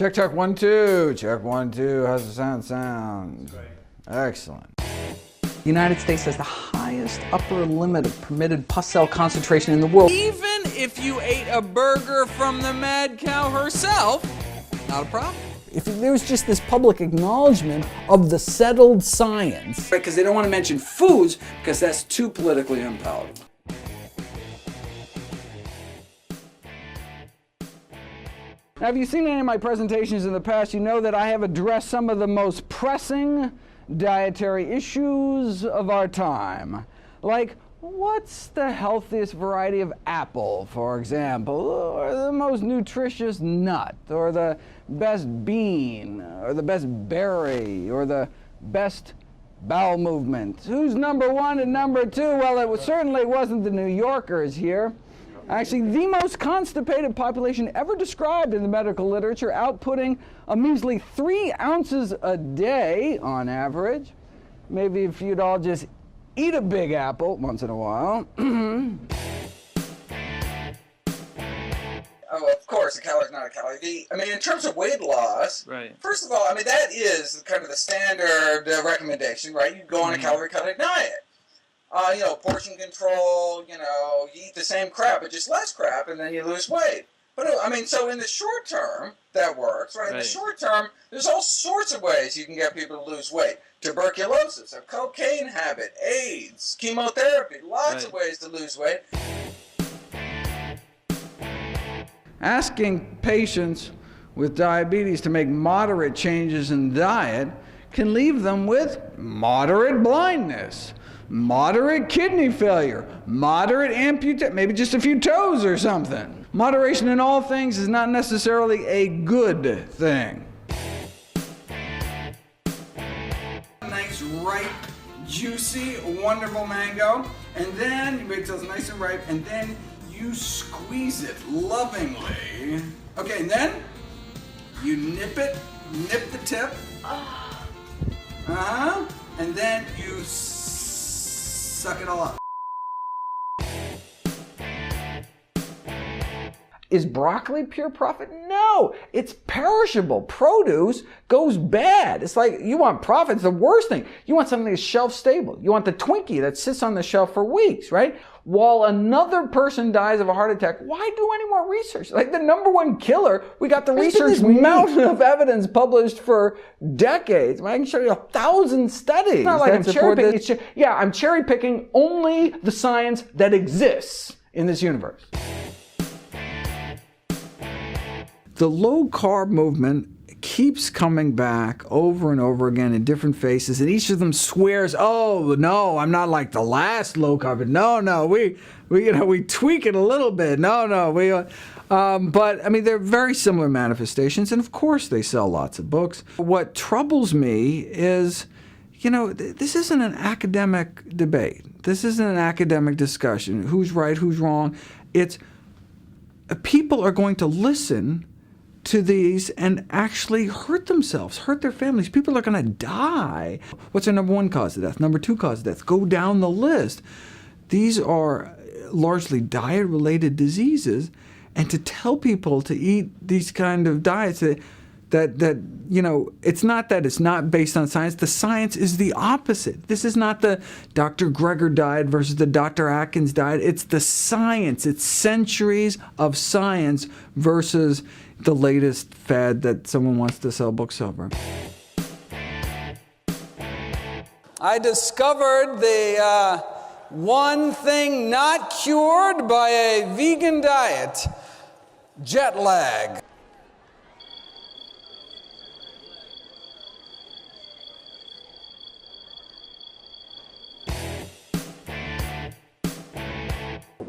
Check, check, 1, 2. Check, 1, 2. How's the sound? Great. Excellent. The United States has the highest upper limit of permitted pus cell concentration in the world. Even if you ate a burger from the mad cow herself, not a problem. If there was just this public acknowledgement of the settled science. Because they don't want to mention foods because that's too politically unpalatable. Now, if you've seen any of my presentations in the past, you know that I have addressed some of the most pressing dietary issues of our time. Like, what's the healthiest variety of apple, for example, or the most nutritious nut, or the best bean, or the best berry, or the best bowel movement? Who's number 1 and number 2? Well, it certainly wasn't the New Yorkers here. Actually, the most constipated population ever described in the medical literature, outputting a measly 3 ounces a day on average. Maybe if you'd all just eat a big apple once in a while. Oh, of course, a calorie is not a calorie. I mean, in terms of weight loss, Right. First of all, I mean, that is kind of the standard recommendation, right? You go on a calorie-cutting diet. You know, portion control, you know, you eat the same crap, but just less crap, and then you lose weight. But, I mean, so in the short term, that works, right? In the short term, there's all sorts of ways you can get people to lose weight. Tuberculosis, a cocaine habit, AIDS, chemotherapy, lots of ways to lose weight. Asking patients with diabetes to make moderate changes in diet can leave them with moderate blindness, moderate kidney failure, moderate amputation, maybe just a few toes or something. Moderation in all things is not necessarily a good thing. Nice, ripe, juicy, wonderful mango, and then you wait till it's nice and ripe, and then you squeeze it lovingly. Okay, and then you nip it, nip the tip. And then you suck it all up. Is broccoli pure profit? No, it's perishable. Produce goes bad. It's like you want profit, it's the worst thing. You want something that's shelf stable. You want the Twinkie that sits on the shelf for weeks, right? While another person dies of a heart attack, why do any more research? Like the #1 killer, we got the research mountain of evidence published for decades. I can show you 1,000 studies. It's not like I'm cherry picking. Yeah, I'm cherry picking only the science that exists in this universe. The low-carb movement keeps coming back over and over again in different faces, and each of them swears, "Oh no, I'm not like the last low-carb. No, we tweak it a little bit. No, but I mean they're very similar manifestations, and of course they sell lots of books. What troubles me is, you know, this isn't an academic debate. This isn't an academic discussion. Who's right? Who's wrong? It's people are going to listen to these and actually hurt themselves, hurt their families. People are going to die. What's their #1 cause of death? #2 cause of death? Go down the list. These are largely diet-related diseases, and to tell people to eat these kind of diets that you know, it's not that it's not based on science. The science is the opposite. This is not the Dr. GREGER diet versus the Dr. Atkins diet. It's the science. It's centuries of science versus the latest fad that someone wants to sell books over. I discovered the one thing not cured by a vegan diet: jet lag.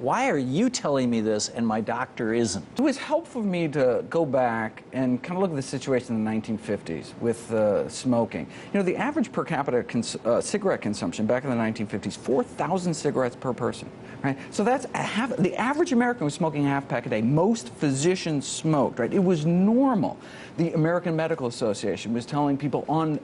Why are you telling me this and my doctor isn't? It was helpful for me to go back and kind of look at the situation in the 1950s with smoking. You know, the average per capita cigarette consumption back in the 1950s, 4,000 cigarettes per person, right? So that's the average American was smoking a half pack a day. Most physicians smoked, right? It was normal. The American Medical Association was telling people on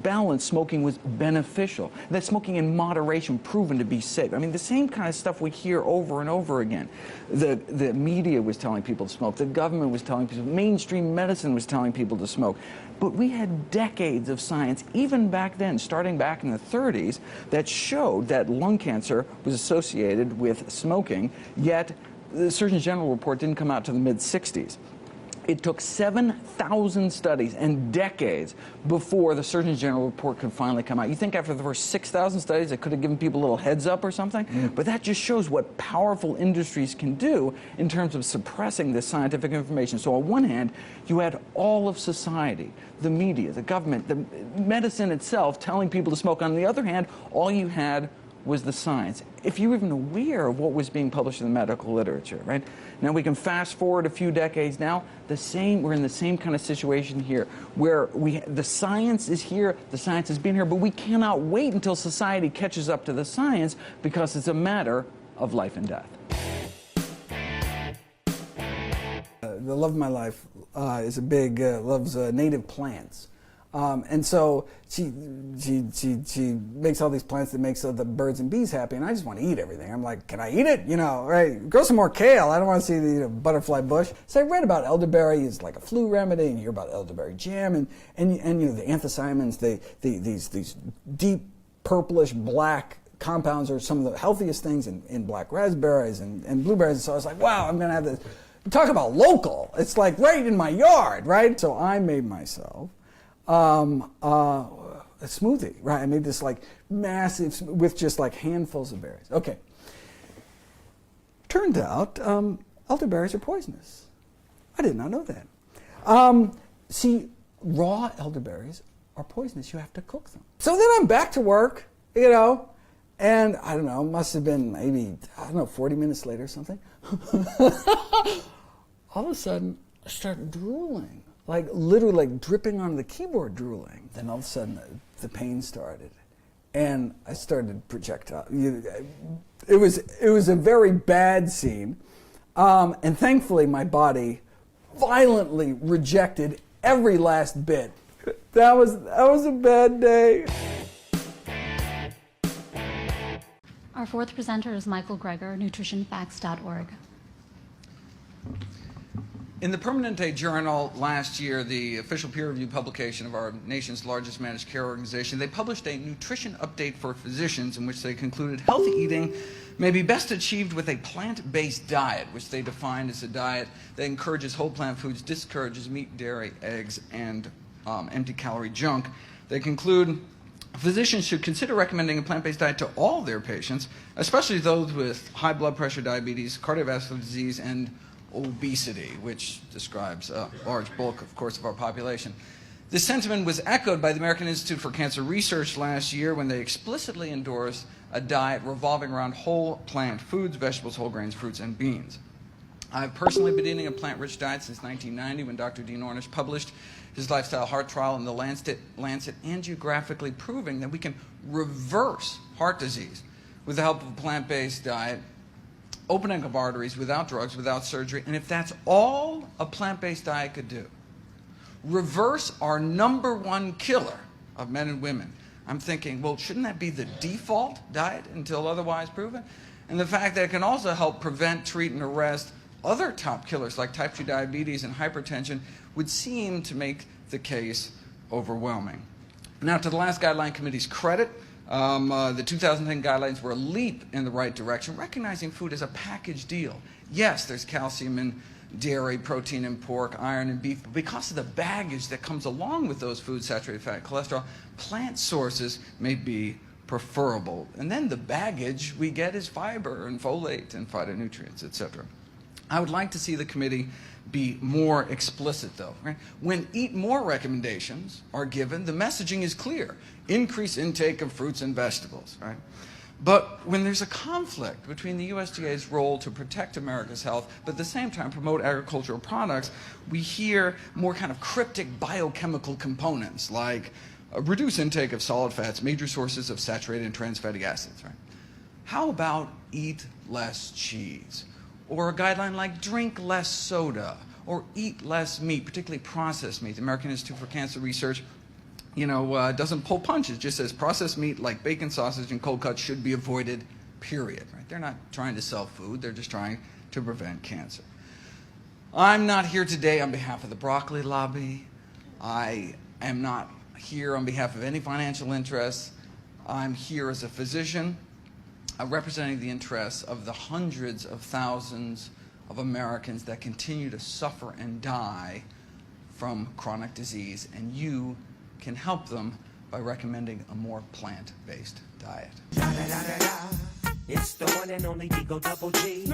balance, smoking was beneficial. That smoking in moderation proven to be safe. I mean, the same kind of stuff we we hear over and over again. The media was telling people to smoke. The government was telling people. Mainstream medicine was telling people to smoke. But we had decades of science, even back then, starting back in the 30s, that showed that lung cancer was associated with smoking, yet the Surgeon General report didn't come out to the mid-60s. It took 7,000 studies and decades before the Surgeon General report could finally come out. You think after the first 6,000 studies, it could have given people a little heads up or something? But that just shows what powerful industries can do in terms of suppressing this scientific information. So on one hand, you had all of society, the media, the government, the medicine itself telling people to smoke. On the other hand, all you had was the science. If you're even aware of what was being published in the medical literature, right? Now we can fast forward a few decades now, we're in the same kind of situation here, where the science is here, the science has been here, but we cannot wait until society catches up to the science because it's a matter of life and death. The love of my life is a big, loves native plants. And so she makes all these plants that makes the birds and bees happy, and I just want to eat everything. I'm like, can I eat it? You know, right? Grow some more kale. I don't want to see the butterfly bush. So I read about elderberry is like a flu remedy, and you hear about elderberry jam, and you know the anthocyanins, these deep purplish black compounds are some of the healthiest things in black raspberries and blueberries. And so I was like, wow, I'm gonna have this. Talk about local. It's like right in my yard, right? So I made myself a smoothie, right? I made this like massive, with just like handfuls of berries. Okay. Turned out elderberries are poisonous. I did not know that. See, raw elderberries are poisonous. You have to cook them. So then I'm back to work, you know, and I don't know, must have been maybe, I don't know, 40 minutes later or something. All of a sudden, I start drooling. Like literally like dripping onto the keyboard, drooling. Then all of a sudden the pain started, and I started projectile. It was a very bad scene, and thankfully my body violently rejected every last bit. That was a bad day. Our fourth presenter is Michael GREGER, nutritionfacts.org. In the Permanente Journal last year, the official peer-reviewed publication of our nation's largest managed care organization, they published a nutrition update for physicians in which they concluded healthy eating may be best achieved with a plant-based diet, which they defined as a diet that encourages whole plant foods, discourages meat, dairy, eggs, and empty-calorie junk. They conclude physicians should consider recommending a plant-based diet to all their patients, especially those with high blood pressure, diabetes, cardiovascular disease, and obesity, which describes a large bulk, of course, of our population. This sentiment was echoed by the American Institute for Cancer Research last year when they explicitly endorsed a diet revolving around whole plant foods, vegetables, whole grains, fruits, and beans. I've personally been eating a plant-rich diet since 1990 when Dr. Dean Ornish published his lifestyle heart trial in the Lancet angiographically proving that we can reverse heart disease with the help of a plant-based diet, opening of arteries without drugs, without surgery, and if that's all a plant-based diet could do, reverse our #1 killer of men and women. I'm thinking, well, shouldn't that be the default diet until otherwise proven? And the fact that it can also help prevent, treat, and arrest other top killers like type 2 diabetes and hypertension would seem to make the case overwhelming. Now, to the last guideline committee's credit, the 2010 guidelines were a leap in the right direction, recognizing food as a package deal. Yes, there's calcium in dairy, protein in pork, iron in beef, but because of the baggage that comes along with those foods, saturated fat, cholesterol, plant sources may be preferable. And then the baggage we get is fiber and folate and phytonutrients, etc. I would like to see the committee be more explicit, though. Right? When eat more recommendations are given, the messaging is clear. Increase intake of fruits and vegetables. Right? But when there's a conflict between the USDA's role to protect America's health, but at the same time promote agricultural products, we hear more kind of cryptic biochemical components like reduce intake of solid fats, major sources of saturated and trans fatty acids. Right? How about eat less cheese? Or a guideline like drink less soda, or eat less meat, particularly processed meat. The American Institute for Cancer Research, doesn't pull punches, just says processed meat like bacon, sausage, and cold cuts should be avoided period. Right? They're not trying to sell food, they're just trying to prevent cancer. I'm not here today on behalf of the broccoli lobby. I am not here on behalf of any financial interests. I'm here as a physician representing the interests of the hundreds of thousands of Americans that continue to suffer and die from chronic disease, and you can help them by recommending a more plant-based diet. It's the one and only Digo Double G.